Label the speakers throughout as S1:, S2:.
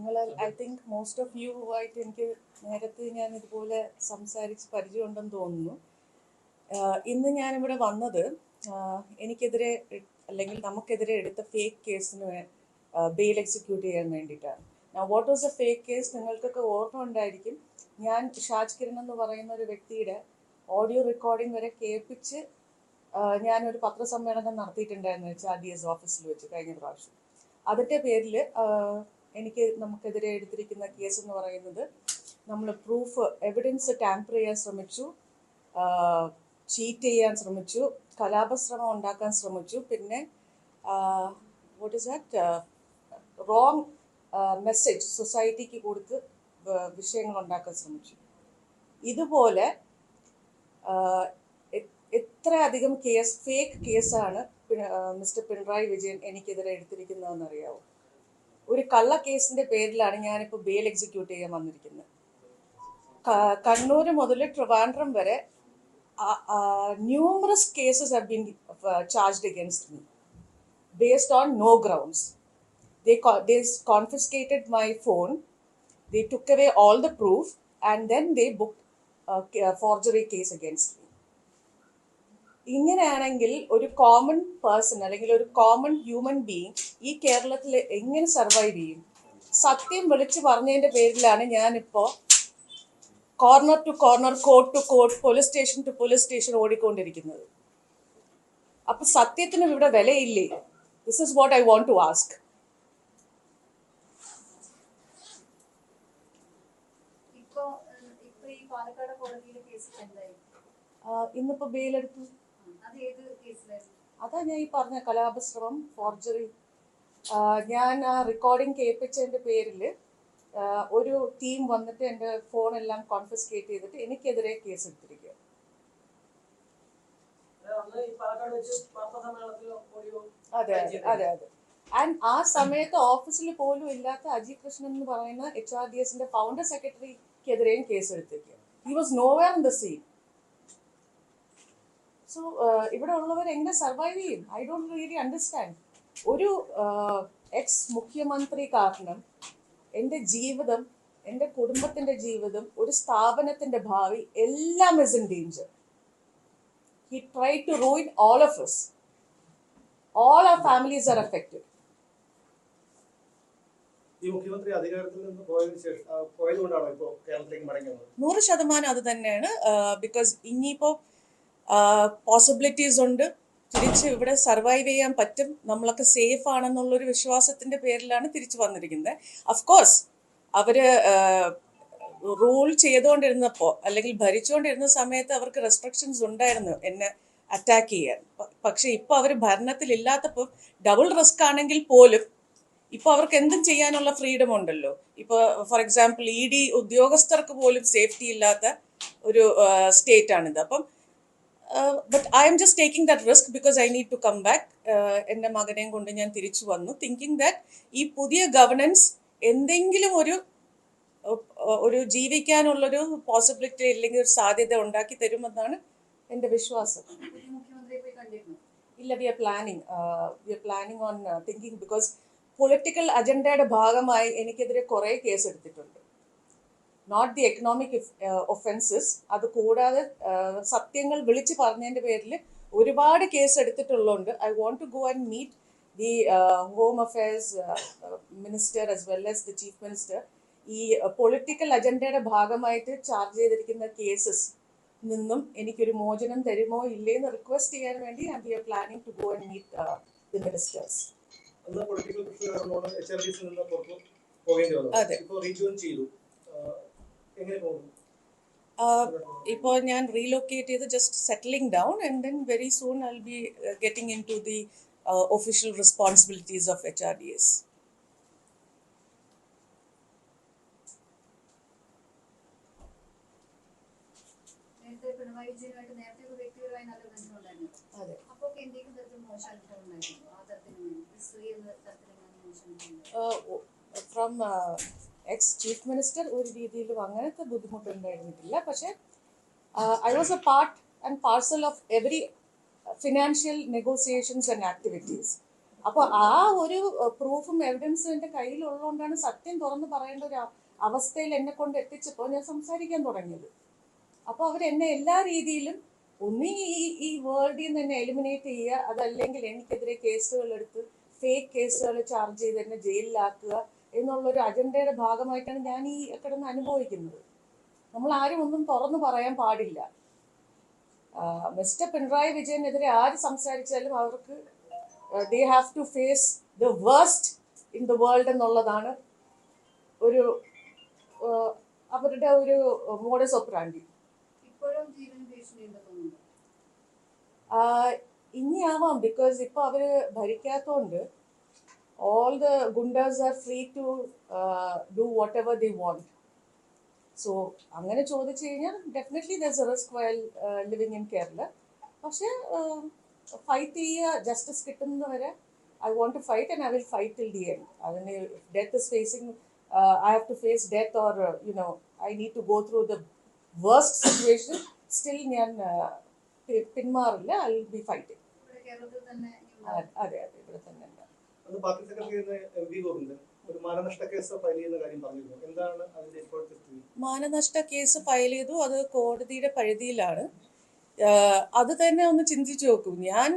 S1: നിങ്ങൾ I think most of you ആയിട്ട് എനിക്ക് നേരത്തെ ഞാൻ ഇതുപോലെ സംസാരിച്ച് പരിചയമുണ്ടെന്ന് തോന്നുന്നു. ഇന്ന് ഞാനിവിടെ വന്നത് എനിക്കെതിരെ അല്ലെങ്കിൽ നമുക്കെതിരെ എടുത്ത ഫേക്ക് കേസിന് ബെയിൽ എക്സിക്യൂട്ട് ചെയ്യാൻ വേണ്ടിയിട്ടാണ്. What was A fake case? നിങ്ങൾക്കൊക്കെ ഓർമ്മ ഉണ്ടായിരിക്കും. ഞാൻ ഷാജ് കിരൺ എന്ന് പറയുന്ന ഒരു വ്യക്തിയുടെ ഓഡിയോ റെക്കോർഡിംഗ് വരെ കേൾപ്പിച്ച് ഞാനൊരു പത്രസമ്മേളനം നടത്തിയിട്ടുണ്ടായിരുന്നു HRDS ഓഫീസിൽ വെച്ച് കഴിഞ്ഞ പ്രാവശ്യം. അതിൻ്റെ പേരിൽ നമുക്കെതിരെ എടുത്തിരിക്കുന്ന കേസ് എന്ന് പറയുന്നത്, നമ്മൾ പ്രൂഫ് എവിഡൻസ് ടാമ്പർ ചെയ്യാൻ ശ്രമിച്ചു, ചീറ്റ് ചെയ്യാൻ ശ്രമിച്ചു, കലാപശ്രമം ഉണ്ടാക്കാൻ ശ്രമിച്ചു, പിന്നെ what is that wrong message സൊസൈറ്റിക്ക് കൊടുത്ത് വിഷയങ്ങൾ ഉണ്ടാക്കാൻ ശ്രമിച്ചു. ഇതുപോലെ എത്ര അധികം ഫേക്ക് കേസാണ് മിസ്റ്റർ പിണറായി വിജയൻ എനിക്കെതിരെ എടുത്തിരിക്കുന്നതെന്ന് അറിയാവോ? ഒരു കള്ള കേസിന്റെ പേരിലാണ് ഞാനിപ്പോൾ ബെയിൽ എക്സിക്യൂട്ട് ചെയ്യാൻ വന്നിരിക്കുന്നത്. കണ്ണൂർ മുതൽ ട്രിവാൻഡ്രം വരെ numerous cases have been charged against me based on no grounds. They confiscated my phone, they took away all the proof, and then they booked a forgery case against me. ഇങ്ങനെയാണെങ്കിൽ ഒരു common person അല്ലെങ്കിൽ ഒരു common human being ഈ കേരളത്തിൽ എങ്ങനെ survive ചെയ്യും? സത്യം വിളിച്ചു പറഞ്ഞതിൻ്റെ പേരിലാണ് ഞാനിപ്പോൾ corner to corner, court to court, police station to police station ഓടിക്കൊണ്ടിരിക്കുന്നത്. അപ്പൊ സത്യത്തിന് ഇവിടെ വിലയില്ലേ? This is what I want to ask. ഇന്നിപ്പോ ബെയിലെടുത്തു. അതാ ഞാൻ ഈ പറഞ്ഞ കലാപശ്രമം, ഫോർജറി. ഞാൻ ആ റെക്കോർഡിംഗ് കേൾപ്പിച്ചതിന്റെ പേരിൽ ഒരു ടീം വന്നിട്ട് എൻ്റെ ഫോണെല്ലാം കോൺഫിസ്കേറ്റ് ചെയ്തിട്ട് എനിക്കെതിരെ കേസ് എടുത്തിരിക്കുക. അതെ അതെ അതെ. ആൻഡ് ആ സമയത്ത് ഓഫീസിൽ പോലും ഇല്ലാത്ത അജി കൃഷ്ണൻ എന്ന് പറയുന്ന HRDSന്റെ ഫൗണ്ടർ സെക്രട്ടറിക്കെതിരെയും കേസ് എടുത്തിരിക്കുക. He was nowhere in the scene. So ഇവിടെ ഉള്ളവർ എങ്ങനെ സർവൈവ് ചെയ്യും? I don't really understand. ഒരു എക്സ് മുഖ്യമന്ത്രി കാരണം എൻ്റെ ജീവിതം, എൻ്റെ കുടുംബത്തിൻ്റെ ജീവിതം, ഒരു സ്ഥാപനത്തിൻ്റെ ഭാവി എല്ലാം is in danger. He try to ruin all of us. All our families are affected.
S2: ഈ മുഖ്യമന്ത്രി അധികാരത്തിൽ നിന്ന് പോയതുകൊണ്ടാണോ ഇപ്പോൾ കേരളത്തിലേക്ക് മടങ്ങി വന്നത്?
S1: 100% അത് തന്നെയാണ്. ബിക്കോസ് ഇനിയിപ്പോൾ പോസിബിലിറ്റീസ് ഉണ്ട്, തിരിച്ച് ഇവിടെ സർവൈവ് ചെയ്യാൻ പറ്റും, നമ്മളൊക്കെ സേഫ് ആണെന്നുള്ളൊരു വിശ്വാസത്തിന്റെ പേരിലാണ് തിരിച്ചു വന്നിരിക്കുന്നത്. അഫ്കോഴ്സ് അവര് റൂൾ ചെയ്തുകൊണ്ടിരുന്നപ്പോൾ അല്ലെങ്കിൽ ഭരിച്ചുകൊണ്ടിരുന്ന സമയത്ത് അവർക്ക് റെസ്ട്രിക്ഷൻസ് ഉണ്ടായിരുന്നു എന്നെ അറ്റാക്ക് ചെയ്യാൻ. പക്ഷെ ഇപ്പോൾ അവർ ഭരണത്തിലില്ലാത്തപ്പോൾ ഡബിൾ റിസ്ക് ആണെങ്കിൽ പോലും ഇപ്പോൾ അവർക്ക് എന്തും ചെയ്യാനുള്ള ഫ്രീഡം ഉണ്ടല്ലോ. ഇപ്പോൾ ഫോർ എക്സാമ്പിൾ ED ഉദ്യോഗസ്ഥർക്ക് പോലും സേഫ്റ്റി ഇല്ലാത്ത ഒരു സ്റ്റേറ്റ് ആണിത്. അപ്പം but I am just taking that risk because I need to come back. എൻ്റെ മകനെയും കൊണ്ട് ഞാൻ തിരിച്ചു വന്നു, തിങ്കിങ് ദാറ്റ് ഈ പുതിയ ഗവർണൻസ് എന്തെങ്കിലും ഒരു ജീവിക്കാനുള്ളൊരു പോസിബിലിറ്റി അല്ലെങ്കിൽ ഒരു സാധ്യത ഉണ്ടാക്കി തരുമെന്നാണ് എൻ്റെ വിശ്വാസം. ഇല്ല, we are planning on thinking because political അജണ്ടയുടെ ഭാഗമായി എനിക്കെതിരെ കുറേ കേസ് എടുത്തിട്ടുണ്ട്. നോട്ട് ദി എക്കണോമിക് ഒഫൻസസ്, അത് കൂടാതെ സത്യങ്ങൾ വിളിച്ചു പറഞ്ഞതിൻ്റെ പേരിൽ ഒരുപാട് കേസ് എടുത്തിട്ടുള്ളതുകൊണ്ട് I want to go and meet the home affairs minister as well as the chief minister. ഈ പൊളിറ്റിക്കൽ അജണ്ടയുടെ ഭാഗമായിട്ട് ചാർജ് ചെയ്തിരിക്കുന്ന കേസസ് നിന്നും എനിക്കൊരു മോചനം തരുമോ ഇല്ലേന്ന് റിക്വസ്റ്റ് ചെയ്യാൻ വേണ്ടി we are planning to go and meet the ministers. അതെ, ഇപ്പോൾ ഞാൻ റീലൊക്കേറ്റ് ചെയ്ത് just settling down and then very soon I will be getting into the official responsibilities of HRDS. From ex chief minister ഒരു രീതിയിലും അങ്ങനത്തെ ബുദ്ധിമുട്ടുണ്ടായിരുന്നിട്ടില്ല. പക്ഷേ I was a part and parcel of every financial negotiations and activities. അപ്പോൾ ആ ഒരു പ്രൂഫും എവിഡൻസും എൻ്റെ കയ്യിലുള്ളതുകൊണ്ടാണ് സത്യം തുറന്ന് പറയേണ്ട ഒരു അവസ്ഥയിൽ എന്നെ കൊണ്ട് എത്തിച്ചപ്പോൾ ഞാൻ സംസാരിക്കാൻ തുടങ്ങിയത്. അപ്പോൾ അവരെന്നെ എല്ലാ രീതിയിലും ഒന്നീ ഈ വേൾഡിൽ നിന്ന് എന്നെ എലിമിനേറ്റ് ചെയ്യുക, അതല്ലെങ്കിൽ എനിക്കെതിരെ കേസുകൾ എടുത്ത് ഫേക്ക് കേസുകൾ ചാർജ് ചെയ്ത് എന്നെ ജയിലിലാക്കുക എന്നുള്ളൊരു അജണ്ടയുടെ ഭാഗമായിട്ടാണ് ഞാൻ ഈ കിടന്ന് അനുഭവിക്കുന്നത്. നമ്മൾ ആരും ഒന്നും തുറന്നു പറയാൻ പാടില്ല. മിസ്റ്റർ പിണറായി വിജയനെതിരെ ആര് സംസാരിച്ചാലും അവർക്ക് they have to face the worst in the world എന്നുള്ളതാണ് ഒരു അവരുടെ ഒരു മോഡസ് ഓപ്പറാൻഡി. ഇനിയാവാം, ബിക്കോസ് ഇപ്പോൾ അവർ ഭരിക്കാത്തതുകൊണ്ട് all the goondas are free to do whatever they want. So അങ്ങനെ ചോദിച്ചു കഴിഞ്ഞാൽ definitely there's a risk while living in Kerala. പക്ഷേ ഫൈറ്റ് ചെയ്യുക, ജസ്റ്റിസ് കിട്ടുന്നവരെ I want to fight and I will fight till the end. അതിന് death is facing, I have to face death or I need to go through the worst situation, still ഞാൻ പിന്മാറില്ല. I will be fighting. അതെ അതെ, ഇവിടെ തന്നെ ഉണ്ട്.
S2: Party secretary MV. Govindan ഒരു മാനനഷ്ട case file ചെയ്യുന്ന കാര്യം പറഞ്ഞിരുന്നു. എന്താണ് അതിന്റെ ഇപ്പോഴത്തെ സ്ഥിതി?
S1: മാനനഷ്ട കേസ് ഫയൽ ചെയ്തു, അത് കോടതിയുടെ പരിധിയിലാണ്. അത് തന്നെ ഒന്ന് ചിന്തിച്ചു നോക്കൂ. ഞാൻ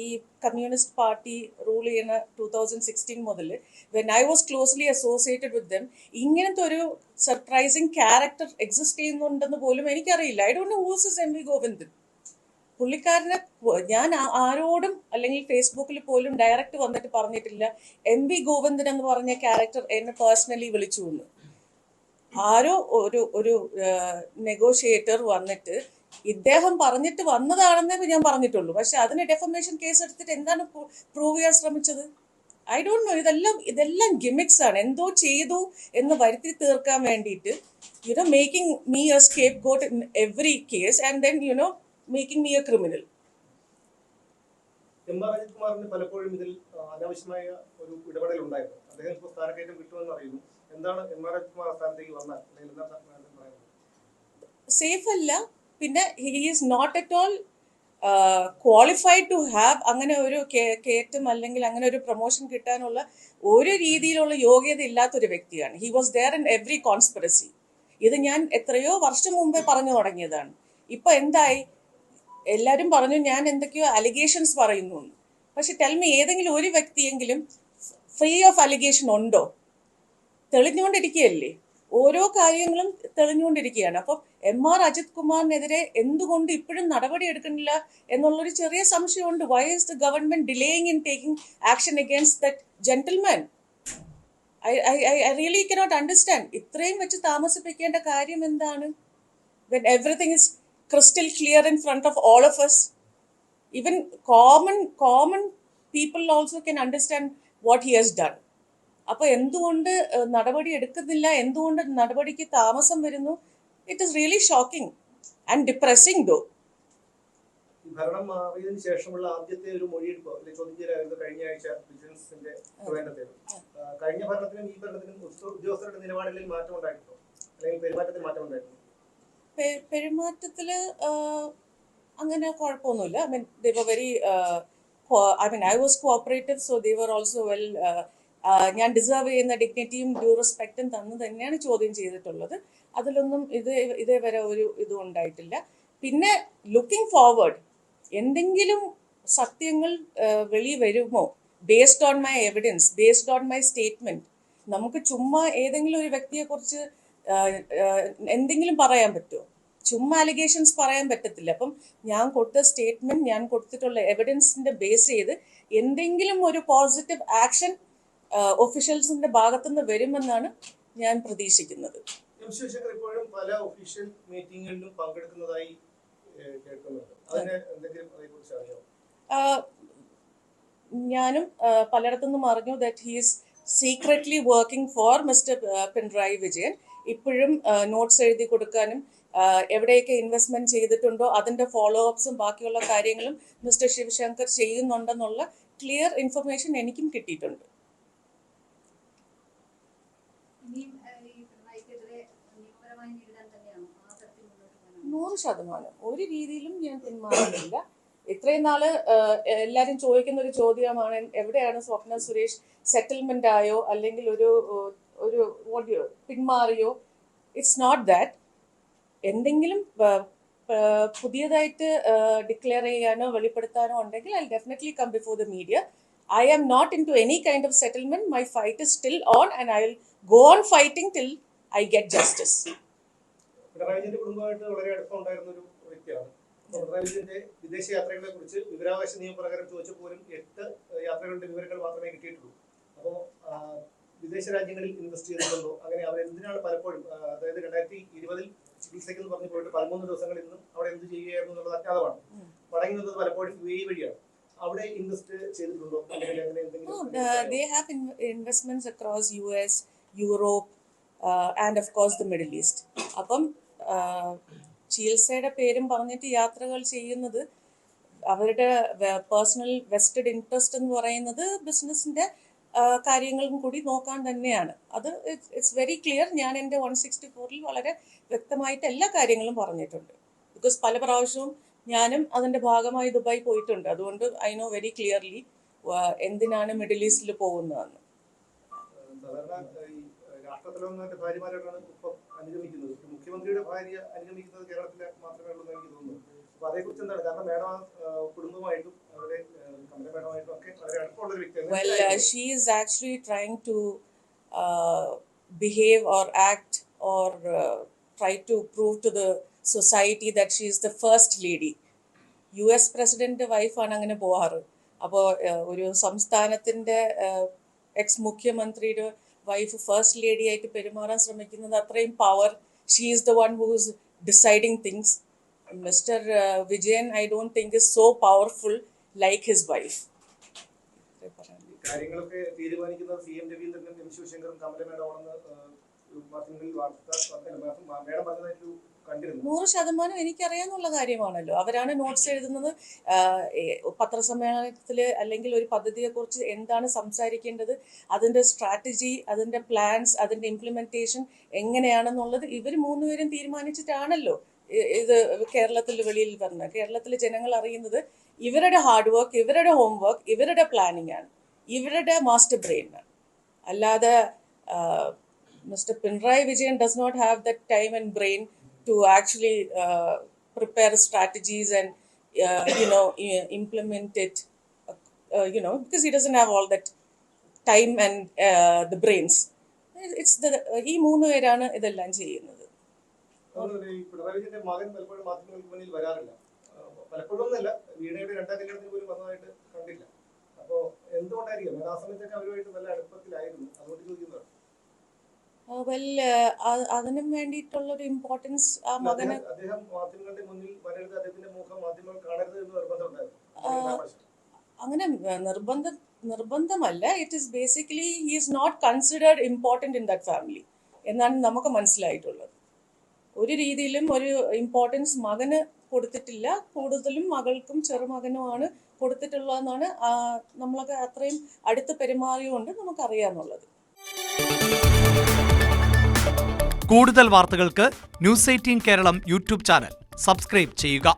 S1: ഈ കമ്മ്യൂണിസ്റ്റ് പാർട്ടി റൂൾ ചെയ്യുന്ന 2016 മുതൽ when I was closely associated with them, ഇങ്ങനത്തെ ഒരു സർപ്രൈസിങ് ക്യാരക്ടർ എക്സിസ്റ്റ് ചെയ്യുന്നുണ്ടെന്ന് പോലും എനിക്കറിയില്ല. I don't know who's is MV. Govindan. പുള്ളിക്കാരനെ ഞാൻ ആരോടും അല്ലെങ്കിൽ ഫേസ്ബുക്കിൽ പോലും ഡയറക്റ്റ് വന്നിട്ട് പറഞ്ഞിട്ടില്ല എം.വി. ഗോവിന്ദൻ എന്ന് പറഞ്ഞ ക്യാരക്ടർ എന്നെ പേഴ്സണലി വിളിച്ചു എന്ന്. ആരോ ഒരു നെഗോഷിയേറ്റർ വന്നിട്ട് ഇദ്ദേഹം പറഞ്ഞിട്ട് വന്നതാണെന്നേ ഞാൻ പറഞ്ഞിട്ടുള്ളൂ. പക്ഷെ അതിന് ഡെഫമേഷൻ കേസ് എടുത്തിട്ട് എന്താണ് പ്രൂവ് ചെയ്യാൻ ശ്രമിച്ചത്? I don't know. ഇതെല്ലാം ഗിമിക്സ് ആണ്. എന്തോ ചെയ്തു എന്ന് വരുത്തി തീർക്കാൻ വേണ്ടിയിട്ട് making me a scapegoat in every case and then making me a criminal.
S2: MR. Ajith കുമാറിന് പലപ്പോഴും ഇതിൽ അനാവശ്യമായ ഒരു ഇടപെടൽ ഉണ്ടായിരുന്നു. അദ്ദേഹം ഇപ്പോൾ സ്ഥാനക്കയറ്റം കിട്ടുമെന്ന് അറിയുന്നു. എന്താണ് എം.ആർ. അജിത് കുമാർ സ്ഥാനത്തേക്ക് വന്നാൽ
S1: സേഫ് അല്ല. പിന്നെ he is not at all qualified to have അങ്ങനെ ഒരു കയറ്റം അല്ലെങ്കിൽ അങ്ങനെ ഒരു പ്രൊമോഷൻ കിട്ടാനുള്ള ഒരു രീതിയിലുള്ള യോഗ്യത ഇല്ലാത്തൊരു വ്യക്തിയാണ്. He was there in every conspiracy. ഇത് ഞാൻ എത്രയോ വർഷം മുമ്പേ പറഞ്ഞു തുടങ്ങിയതാണ്. ഇപ്പൊ എന്തായി? എല്ലാവരും പറഞ്ഞു ഞാൻ എന്തൊക്കെയോ അലിഗേഷൻസ് പറയുന്നു. പക്ഷെ ടെൽമി, ഏതെങ്കിലും ഒരു വ്യക്തിയെങ്കിലും ഫ്രീ ഓഫ് അലിഗേഷൻ ഉണ്ടോ? തെളിഞ്ഞുകൊണ്ടിരിക്കുകയല്ലേ, ഓരോ കാര്യങ്ങളും തെളിഞ്ഞുകൊണ്ടിരിക്കുകയാണ്. അപ്പം എം.ആർ. അജിത് കുമാറിനെതിരെ എന്തുകൊണ്ട് ഇപ്പോഴും നടപടി എടുക്കുന്നില്ല എന്നുള്ളൊരു ചെറിയ സംശയമുണ്ട്. Why is the government delaying in taking action against that gentleman? I really cannot understand. ഇത്രയും വെച്ച് താമസിപ്പിക്കേണ്ട കാര്യം എന്താണ്? When everything is crystal clear in front of all of us, even common people also can understand what he has done. അപ്പോൾ എന്തുകൊണ്ട് നടപടി എടുക്കുന്നില്ല? എന്തുകൊണ്ട് നടപടിക്ക് താമസം വരുന്നു? It is really shocking and depressing though.
S2: ഭരണം മാറിയതിനു ശേഷമുള്ള ആദ്യത്തെ ഒരു മൊഴിയെടുപ്പ് ചോദ്യം ചെയ്യലായിരുന്നു കഴിഞ്ഞ ആഴ്ച വിജിലൻസിന്റെ വേണ്ടത്തേത്. കഴിഞ്ഞ ഭരണത്തിനും ഈ ഭരണത്തിനും ഉദ്യോഗസ്ഥരുടെ നിലപാടുകളിൽ മാറ്റം ഉണ്ടായിട്ടുണ്ടോ, അല്ലെങ്കിൽ പെരുമാറ്റത്തിൽ മാറ്റം ഉണ്ടായിട്ടുണ്ടോ?
S1: പെരുമാറ്റത്തിൽ അങ്ങനെ കുഴപ്പമൊന്നുമില്ല. I mean they were very I was cooperative, so they were also well. ഞാൻ ഡിസേർവ് ചെയ്യുന്ന ഡിഗ്നിറ്റിയും ഡ്യൂ റെസ്പെക്റ്റും തന്നു തന്നെയാണ് ചോദ്യം ചെയ്തിട്ടുള്ളത്. അതിലൊന്നും ഇതേവരെ ഒരു ഇതും ഉണ്ടായിട്ടില്ല. പിന്നെ ലുക്കിംഗ് ഫോർവേഡ്, എന്തെങ്കിലും സത്യങ്ങൾ വെളി വരുമോ based on my evidence, based on my statement? നമുക്ക് ചുമ്മാ ഏതെങ്കിലും ഒരു വ്യക്തിയെക്കുറിച്ച് എന്തെങ്കിലും പറയാൻ പറ്റുമോ? ചുമ്മാ അലിഗേഷൻസ് പറയാൻ പറ്റത്തില്ല. അപ്പം ഞാൻ കൊടുത്ത സ്റ്റേറ്റ്മെന്റ്, ഞാൻ കൊടുത്തിട്ടുള്ള എവിഡൻസിന്റെ ബേസ് ചെയ്ത് എന്തെങ്കിലും ഒരു പോസിറ്റീവ് ആക്ഷൻ ഒഫീഷ്യൽസിന്റെ ഭാഗത്തുനിന്ന് വരുമെന്നാണ് ഞാൻ പ്രതീക്ഷിക്കുന്നത്.
S2: ശിവശങ്കർ ഇപ്പോഴും പല ഒഫീഷ്യൽ മീറ്റിംഗുകളിലും പങ്കെടുക്കുന്നതായി കേൾക്കുന്നുണ്ട്. അതിനെ എന്തെങ്കിലും അതേക്കുറിച്ച് അറിയാമോ?
S1: ഞാനും പലയിടത്തുനിന്നും അറിഞ്ഞു that he is secretly working for mister Pinarayi Vijayan. ഇപ്പോഴും നോട്ട്സ് എഴുതി കൊടുക്കാനും എവിടെയൊക്കെ ഇൻവെസ്റ്റ്മെന്റ് ചെയ്തിട്ടുണ്ടോ അതിന്റെ ഫോളോ അപ്സും ബാക്കിയുള്ള കാര്യങ്ങളും മിസ്റ്റർ ശിവശങ്കർ ചെയ്യുന്നുണ്ടെന്നുള്ള ക്ലിയർ ഇൻഫർമേഷൻ എനിക്കും കിട്ടിയിട്ടുണ്ട്. 100% ഒരു രീതിയിലും ഞാൻ പിന്മാറുന്നില്ല. ഇത്രയും നാള് എല്ലാവരും ചോദിക്കുന്ന ഒരു ചോദ്യമാണ്, എവിടെയാണ് സ്വപ്ന സുരേഷ് സെറ്റിൽമെന്റ് ആയോ അല്ലെങ്കിൽ ഒരു പിന്മാറിയോ? It's not that. എന്തെങ്കിലും പുതിയതായിട്ട് ഡിക്ലെയർ ചെയ്യാനോ വെളിപ്പെടുത്താനോ ഉണ്ടെങ്കിൽ I definitely come before the media. I am not into any kind of settlement. My fight is still on and I will go on fighting till I get justice.
S2: Pinarayi വിജയന്റെ കുടുംബമായിട്ട് വളരെ അടുപ്പമുണ്ടായിരുന്ന ഒരു വ്യക്തിയാണ്. പിണറായി വിജയന്റെ വിദേശ യാത്രകളെ കുറിച്ച് വിവരാവകാശ നിയമപ്രകാരം ചോദിച്ചപ്പോലും 8 യാത്രകളുടെ വിവരങ്ങൾ മാത്രമേ കിട്ടിയിട്ടുള്ളൂ. അപ്പോൾ വിദേശ രാജ്യങ്ങളിൽ ഇൻവെസ്റ്റ് ചെയ്തിട്ടുണ്ടോ, അങ്ങനെ അവർ എന്തിനാണ് പലപ്പോഴും, അതായത് 2020 ചികിത്സയ്ക്ക് എന്ന് പറഞ്ഞു പോയിട്ട് 13 ദിവസങ്ങളിൽ നിന്നും അവിടെ എന്ത് ചെയ്യുകയായിരുന്നു എന്നുള്ളത് അജ്ഞാതമാണ്. മടങ്ങി വന്നത് പലപ്പോഴും UAE വഴിയാണ്. അവിടെ ഇൻവെസ്റ്റ് ചെയ്തിട്ടുണ്ടോ?
S1: They have investments across US, Europe, and of course the Middle East. അപ്പം ചികിത്സയുടെ പേരും പറഞ്ഞിട്ട് യാത്രകൾ ചെയ്യുന്നത് അവരുടെ പേഴ്സണൽ വെസ്റ്റഡ് ഇൻട്രസ്റ്റ് എന്ന് പറയുന്നത് ബിസിനസിന്റെ കാര്യങ്ങളും കൂടി നോക്കാൻ തന്നെയാണ്. അത് ഇറ്റ്സ് വെരി ക്ലിയർ. ഞാൻ എൻ്റെ 164 വളരെ വ്യക്തമായിട്ട് എല്ലാ കാര്യങ്ങളും പറഞ്ഞിട്ടുണ്ട്. ബിക്കോസ് പല പ്രാവശ്യവും ഞാനും അതിൻ്റെ ഭാഗമായി ദുബായ് പോയിട്ടുണ്ട്. അതുകൊണ്ട് ഐ നോ വെരി ക്ലിയർലി എന്തിനാണ് മിഡിൽ ഈസ്റ്റിൽ പോകുന്നതെന്ന്.
S2: ഭാര്യമാരോടാണ് ഇപ്പം അനുഗമിക്കുന്നത്. മുഖ്യമന്ത്രിയുടെ ഭാര്യ അനുഗമിക്കുന്നത് കേരളത്തിലെ മാത്രമേ ഉള്ളൂ എന്ന് എനിക്ക് തോന്നുന്നു. അപ്പൊ അതേക്കുറിച്ച് എന്താണ്? കാരണം മേഡം കുടുംബമായിട്ടും അവരുടെ കമലമേഡമായിട്ടും ഒക്കെ വളരെ അടുപ്പമുള്ളൊരു വ്യക്തിയാണ്.
S1: Well, she is actually trying to behave or act or try to prove to the society that she is the first lady. US president വൈഫാണ് അങ്ങനെ പോവാറ്. അപ്പോൾ ഒരു സംസ്ഥാനത്തിൻ്റെ എക്സ് മുഖ്യമന്ത്രിയുടെ വൈഫ് ഫസ്റ്റ് ലേഡി ആയിട്ട് പെരുമാറാൻ ശ്രമിക്കുന്നത് അത്രയും power. She is the one who is deciding things. Mister Vijayan I don't think is so powerful like his wife.
S2: കാര്യങ്ങളൊക്കെ തീരുമാനിക്കുന്നത് CM രവീന്ദ്രനും M ശിവശങ്കറും കമല മേഡമാണെന്ന് മാധ്യമങ്ങളിൽ മേഡം പറഞ്ഞതായിട്ട് കണ്ടിരുന്നു.
S1: 100% എനിക്കറിയാന്നുള്ള കാര്യമാണല്ലോ. അവരാണ് നോട്ട്സ് എഴുതുന്നത്. പത്രസമ്മേളനത്തിൽ അല്ലെങ്കിൽ ഒരു പദ്ധതിയെക്കുറിച്ച് എന്താണ് സംസാരിക്കേണ്ടത്, അതിൻ്റെ സ്ട്രാറ്റജി, അതിൻ്റെ പ്ലാൻസ്, അതിൻ്റെ ഇംപ്ലിമെൻറ്റേഷൻ എങ്ങനെയാണെന്നുള്ളത് ഇവർ 3 പേരും തീരുമാനിച്ചിട്ടാണല്ലോ ഇത് കേരളത്തിൽ വെളിയിൽ വരുന്നത്. കേരളത്തിലെ ജനങ്ങൾ അറിയുന്നത് ഇവരുടെ ഹാർഡ് വർക്ക്, ഇവരുടെ ഹോം വർക്ക്, ഇവരുടെ പ്ലാനിങ് ആണ്, ഇവരുടെ മാസ്റ്റർ ബ്രെയിൻ ആണ്. അല്ലാതെ Mr. Pinarayi Vijayan does not have that time and brain to actually prepare strategies and implement it, because he doesn't have all that time and the brains. It's ഈ 3 പേരാണ് ഇതെല്ലാം ചെയ്യുന്നത്.
S2: പിണറായി വിജയന്റെ മകൻ പലപ്പോഴും മാധ്യമങ്ങൾക്ക് മുന്നിൽ വരാറില്ല. പലപ്പോഴും ഒന്നല്ല, വീണയുടെ 2ാം കല്യാണത്തിന് പോലും വന്നതായിട്ട് കണ്ടില്ല. അപ്പോൾ എന്തുകൊണ്ടായിരിക്കും? ആ സമയത്തൊക്കെ അവരുമായിട്ട് നല്ല അടുപ്പത്തിലായിരുന്നു. അതുകൊണ്ട് ചോദിക്കുന്നതാണ്.
S1: അതിനും വേണ്ടിയിട്ടുള്ളൊരു ഇമ്പോർട്ടൻസ് ആ മകന്
S2: അദ്ദേഹം മാധ്യമങ്ങളുടെ മുന്നിൽ വരരുത്, അദ്ദേഹത്തിന്റെ മുഖം മാധ്യമങ്ങൾ കാണരുത് എന്ന് നിർബന്ധമുണ്ടായിരുന്നു.
S1: അങ്ങനെ നിർബന്ധമല്ല. It is basically he is not considered important in that family എന്നാണ് നമുക്ക് മനസ്സിലായിട്ടുള്ളത്. ഒരു രീതിയിലും ഒരു ഇമ്പോർട്ടൻസ് മകന് കൊടുത്തിട്ടില്ല. കൂടുതലും മകൾക്കും ചെറുമകനുമാണ് കൊടുത്തിട്ടുള്ളതെന്നാണ് നമ്മളൊക്കെ അത്രയും അടുത്ത് പെരുമാറിയുകൊണ്ട് നമുക്കറിയാമെന്നുള്ളത്.
S3: കൂടുതൽ വാർത്തകൾക്ക് News 18 Keralam YouTube channel subscribe ചെയ്യുക.